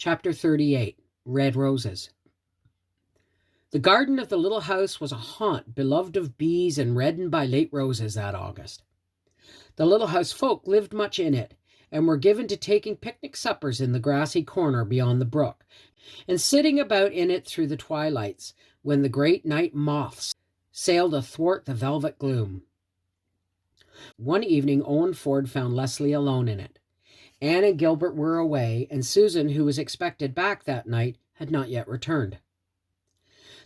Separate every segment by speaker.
Speaker 1: Chapter 38. Red Roses. The garden of the little house was a haunt beloved of bees and reddened by late roses that August. The little house folk lived much in it, and were given to taking picnic suppers in the grassy corner beyond the brook, and sitting about in it through the twilights, when the great night moths sailed athwart the velvet gloom. One evening Owen Ford found Leslie alone in it. Anne and Gilbert were away, and Susan, who was expected back that night, had not yet returned.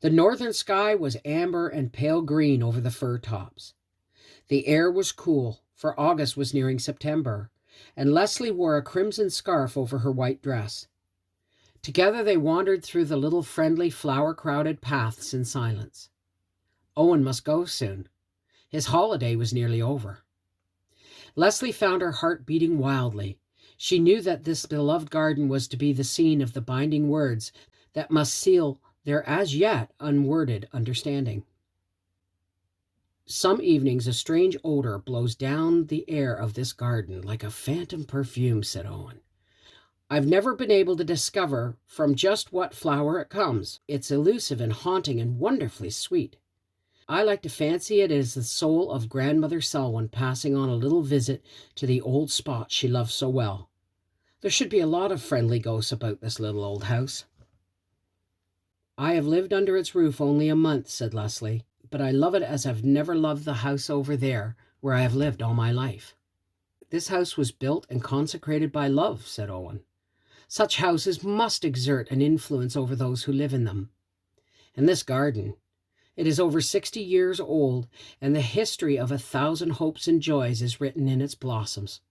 Speaker 1: The northern sky was amber and pale green over the fir tops. The air was cool, for August was nearing September, and Leslie wore a crimson scarf over her white dress. Together they wandered through the little friendly, flower-crowded paths in silence. Owen must go soon. His holiday was nearly over. Leslie found her heart beating wildly. She knew that this beloved garden was to be the scene of the binding words that must seal their as yet unworded understanding. Some evenings a strange odor blows down the air of this garden like a phantom perfume, said Owen. I've never been able to discover from just what flower it comes. It's elusive and haunting and wonderfully sweet. I like to fancy it as the soul of Grandmother Selwyn passing on a little visit to the old spot she loved so well. There should be a lot of friendly ghosts about this little old house. I have lived under its roof only a month, said Leslie, but I love it as I've never loved the house over there where I have lived all my life. This house was built and consecrated by love, said Owen. Such houses must exert an influence over those who live in them. And this garden, it is over 60 years old, and the history of 1,000 hopes and joys is written in its blossoms.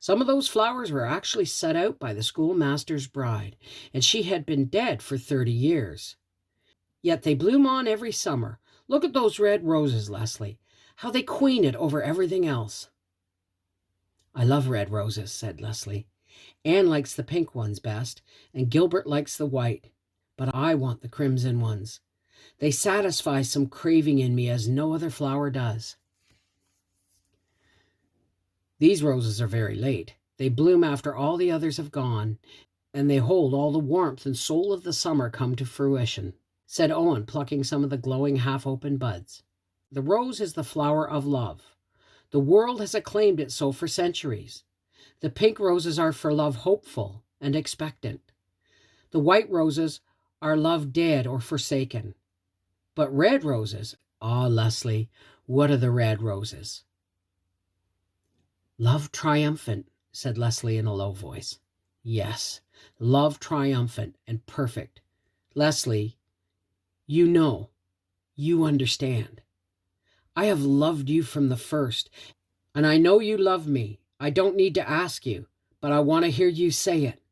Speaker 1: Some of those flowers were actually set out by the schoolmaster's bride, and she had been dead for 30 years. Yet they bloom on every summer. Look at those red roses, Leslie, how they queen it over everything else. I love red roses, said Leslie. Anne likes the pink ones best, and Gilbert likes the white, but I want the crimson ones. They satisfy some craving in me as no other flower does. These roses are very late. They bloom after all the others have gone, and they hold all the warmth and soul of the summer come to fruition, said Owen, plucking some of the glowing half-open buds. The rose is the flower of love. The world has acclaimed it so for centuries. The pink roses are for love hopeful and expectant. The white roses are love dead or forsaken. But red roses, ah, Leslie, what are the red roses? Love triumphant, said Leslie in a low voice. Yes, love triumphant and perfect. Leslie, you know, you understand. I have loved you from the first, and I know you love me. I don't need to ask you, but I want to hear you say it.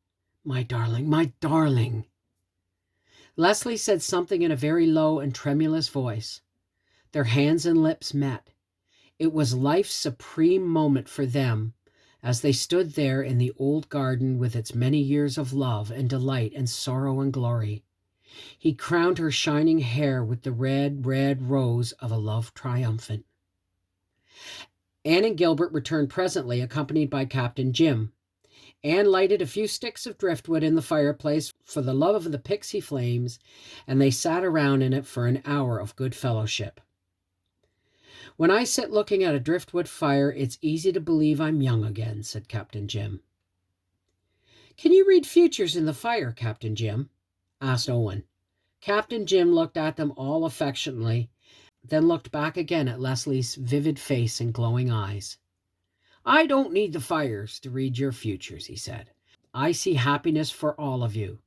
Speaker 1: My darling, my darling. Leslie said something in a very low and tremulous voice. Their hands and lips met. It was life's supreme moment for them as they stood there in the old garden with its many years of love and delight and sorrow and glory. He crowned her shining hair with the red, red rose of a love triumphant. Anne and Gilbert returned presently, accompanied by Captain Jim. Anne lighted a few sticks of driftwood in the fireplace for the love of the pixie flames, and they sat around in it for an hour of good fellowship. When I sit looking at a driftwood fire, it's easy to believe I'm young again, said Captain Jim. Can you read futures in the fire, Captain Jim? Asked Owen. Captain Jim looked at them all affectionately, then looked back again at Leslie's vivid face and glowing eyes. I don't need the fires to read your futures, he said. I see happiness for all of you,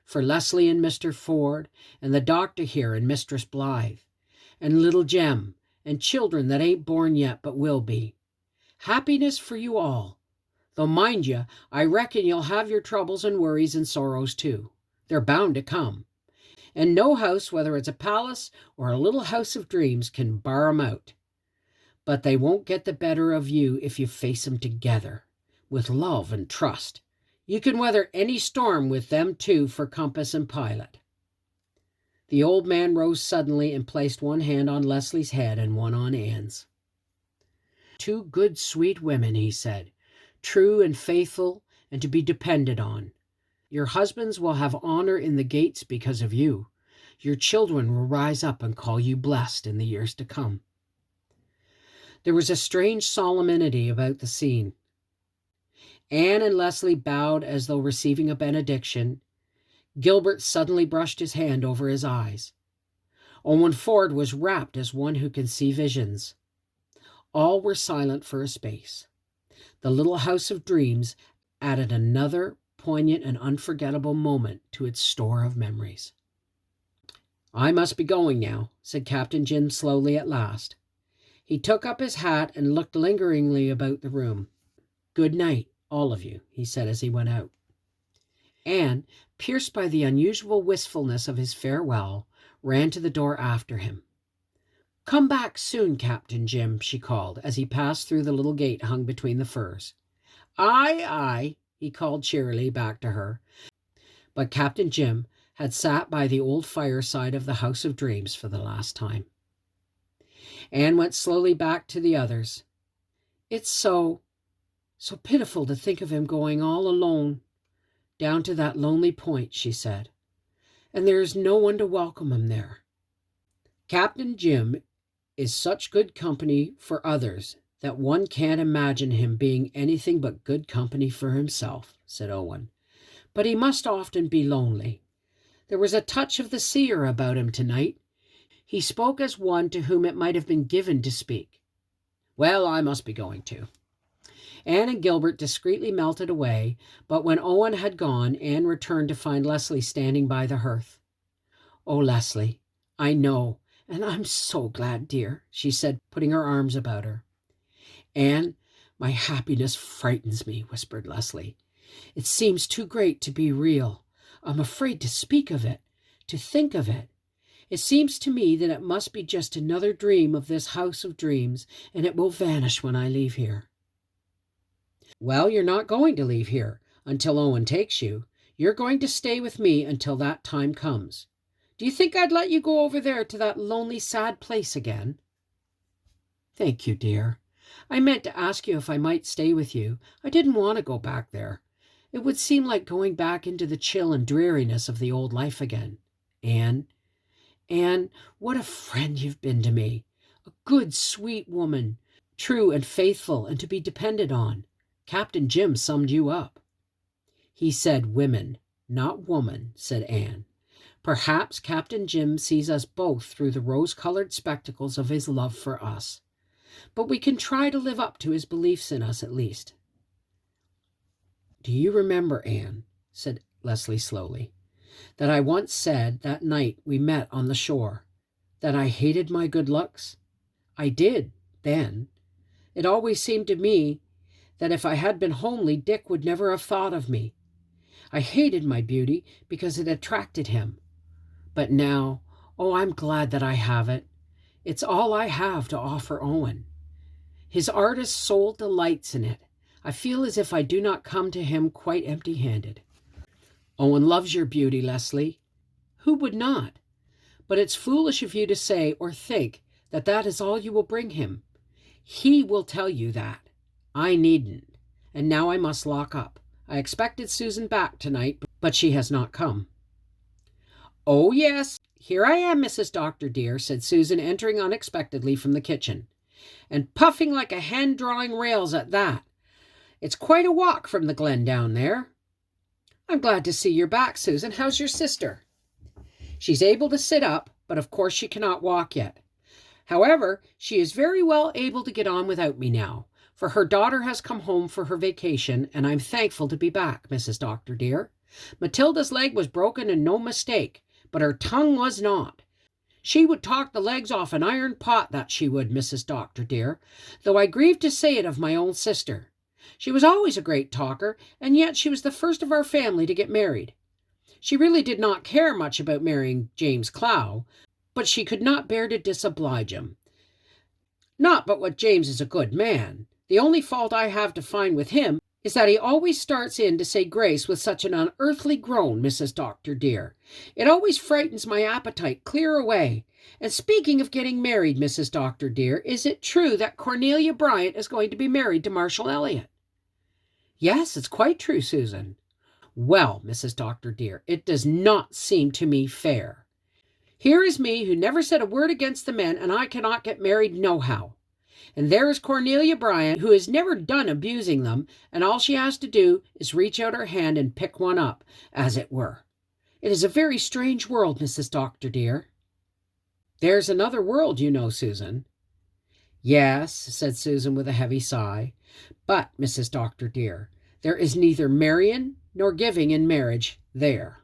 Speaker 1: for Leslie and Mr. Ford, and the doctor here and Mistress Blythe, and little Jem, and children that ain't born yet but will be. Happiness for you all. Though mind you, I reckon you'll have your troubles and worries and sorrows too. They're bound to come. And no house, whether it's a palace or a little house of dreams, can bar 'em out. But they won't get the better of you if you face 'em together, with love and trust. You can weather any storm with them two for compass and pilot. The old man rose suddenly and placed one hand on Leslie's head and one on Anne's. 2 good, sweet women, he said, true and faithful and to be depended on. Your husbands will have honor in the gates because of you. Your children will rise up and call you blessed in the years to come." There was a strange solemnity about the scene. Anne and Leslie bowed as though receiving a benediction. Gilbert suddenly brushed his hand over his eyes. Owen Ford was rapt as one who can see visions. All were silent for a space. The little house of dreams added another poignant and unforgettable moment to its store of memories. "I must be going now," said Captain Jim slowly at last. He took up his hat and looked lingeringly about the room. "Good night, all of you," he said as he went out. Anne, pierced by the unusual wistfulness of his farewell, ran to the door after him. "Come back soon, Captain Jim," she called as he passed through the little gate hung between the firs. "Aye, aye," he called cheerily back to her. But Captain Jim had sat by the old fireside of the House of Dreams for the last time. Anne went slowly back to the others. "It's so pitiful to think of him going all alone down to that lonely point," she said. "And there is no one to welcome him there." "Captain Jim is such good company for others that one can't imagine him being anything but good company for himself," said Owen. "But he must often be lonely. There was a touch of the seer about him tonight. He spoke as one to whom it might have been given to speak. Well, I must be going too." Anne and Gilbert discreetly melted away, but when Owen had gone, Anne returned to find Leslie standing by the hearth. "Oh, Leslie, I know, and I'm so glad, dear," she said, putting her arms about her. "Anne, my happiness frightens me," whispered Leslie. "It seems too great to be real. I'm afraid to speak of it, to think of it. It seems to me that it must be just another dream of this house of dreams, and it will vanish when I leave here." "Well, you're not going to leave here until Owen takes you. You're going to stay with me until that time comes. Do you think I'd let you go over there to that lonely, sad place again?" "Thank you, dear. I meant to ask you if I might stay with you. I didn't want to go back there. It would seem like going back into the chill and dreariness of the old life again. Anne, what a friend you've been to me. A good, sweet woman, true and faithful and to be depended on. Captain Jim summed you up." "He said women, not woman," said Anne. "Perhaps Captain Jim sees us both through the rose-colored spectacles of his love for us. But we can try to live up to his beliefs in us at least." "Do you remember, Anne," said Leslie slowly, "that I once said that night we met on the shore that I hated my good looks? I did, then. It always seemed to me that if I had been homely, Dick would never have thought of me. I hated my beauty because it attracted him. But now, oh, I'm glad that I have it. It's all I have to offer Owen. His artist soul delights in it. I feel as if I do not come to him quite empty-handed." "Owen loves your beauty, Leslie. Who would not? But it's foolish of you to say or think that that is all you will bring him. He will tell you that. I needn't. And now I must lock up. I expected Susan back tonight, but she has not come." "Oh, yes, here I am, Mrs. Doctor, dear," said Susan, entering unexpectedly from the kitchen. "And puffing like a hen drawing rails at that. It's quite a walk from the glen down there." "I'm glad to see you're back, Susan. How's your sister?" "She's able to sit up, but of course she cannot walk yet. However, she is very well able to get on without me now, for her daughter has come home for her vacation, and I'm thankful to be back, Mrs. Doctor, dear. Matilda's leg was broken and no mistake, but her tongue was not. She would talk the legs off an iron pot, that she would, Mrs. Doctor, dear, though I grieve to say it of my own sister. She was always a great talker, and yet she was the first of our family to get married. She really did not care much about marrying James Clow, but she could not bear to disoblige him. Not but what James is a good man. The only fault I have to find with him is that he always starts in to say grace with such an unearthly groan, Mrs. Doctor, dear. It always frightens my appetite clear away. And speaking of getting married, Mrs. Doctor, dear, is it true that Cornelia Bryant is going to be married to Marshall Elliott?" Yes, it's quite true, Susan. Well, Mrs. Doctor dear, it does not seem to me fair. Here is me who never said a word against the men, and I cannot get married nohow. And there is Cornelia Bryant, who has never done abusing them, and all she has to do is reach out her hand and pick one up, as it were. It is a very strange world, Mrs. Doctor dear. There's another world, you know, Susan. Yes, said Susan with a heavy sigh. But, Mrs. Doctor dear, there is neither marrying nor giving in marriage there.